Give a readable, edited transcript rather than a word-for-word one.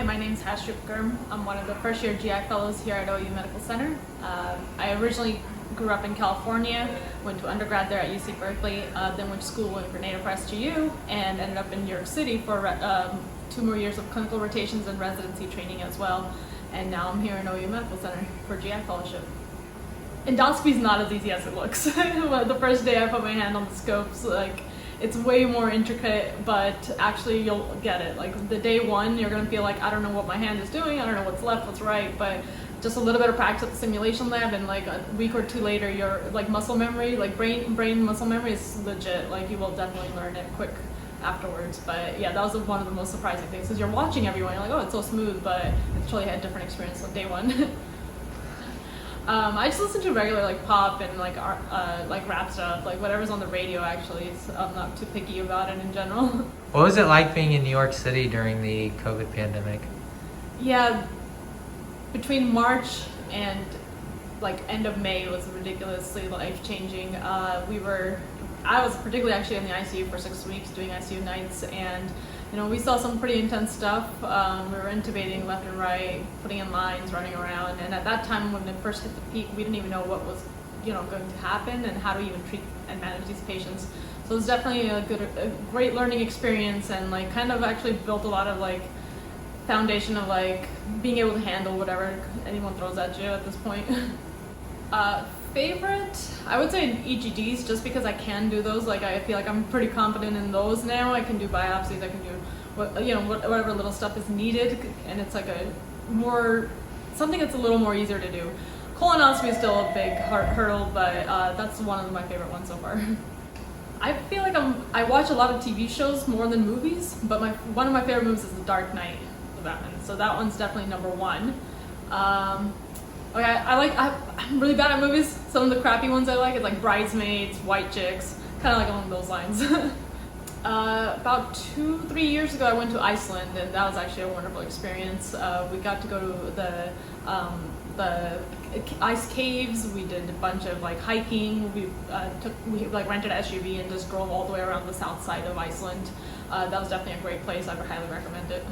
my name's Hashroop Gurm. I'm one of the first year GI fellows here at OU Medical Center. I originally grew up in California, went to undergrad there at UC Berkeley, then went to school in Grenada for SGU, and ended up in New York City for 2 more years of clinical rotations and residency training as well. And now I'm here in OU Medical Center for GI fellowship. Endoscopy is not as easy as it looks. The first day I put my hand on the scopes, it's way more intricate, but actually you'll get it. Like the day one, you're gonna feel like, I don't know what my hand is doing, I don't know what's left, what's right, but just a little bit of practice at the simulation lab, and like a week or two later, your muscle memory, brain muscle memory is legit. Like you will definitely learn it quick afterwards. But yeah, that was one of the most surprising things, because you're watching everyone, you're like, oh, it's so smooth, but it's really had a different experience on day one. I just listen to regular pop and rap stuff, whatever's on the radio actually. I'm not too picky about it in general. What was it like being in New York City during the COVID pandemic? Yeah, between March and end of May was ridiculously life-changing. I was particularly actually in the ICU for 6 weeks doing ICU nights, and we saw some pretty intense stuff. We were intubating left and right, putting in lines, running around, and at that time when it first hit the peak, we didn't even know what was going to happen and how to even treat and manage these patients. So it was definitely a great learning experience, and kind of actually built a lot of foundation of being able to handle whatever anyone throws at you at this point. Favorite, I would say EGDs, just because I can do those. I feel like I'm pretty confident in those now. I can do biopsies, I can do whatever little stuff is needed, and it's something that's a little more easier to do. Colonoscopy is still a big hurdle, but that's one of my favorite ones so far. I feel like I watch a lot of TV shows more than movies, but one of my favorite movies is The Dark Knight of Batman, so that one's definitely number one. I'm really bad at movies. Some of the crappy ones I like is Bridesmaids, White Chicks, kind of along those lines. About 2-3 years ago, I went to Iceland, and that was actually a wonderful experience. We got to go to the ice caves. We did a bunch of hiking. We rented an SUV and just drove all the way around the south side of Iceland. That was definitely a great place. I would highly recommend it.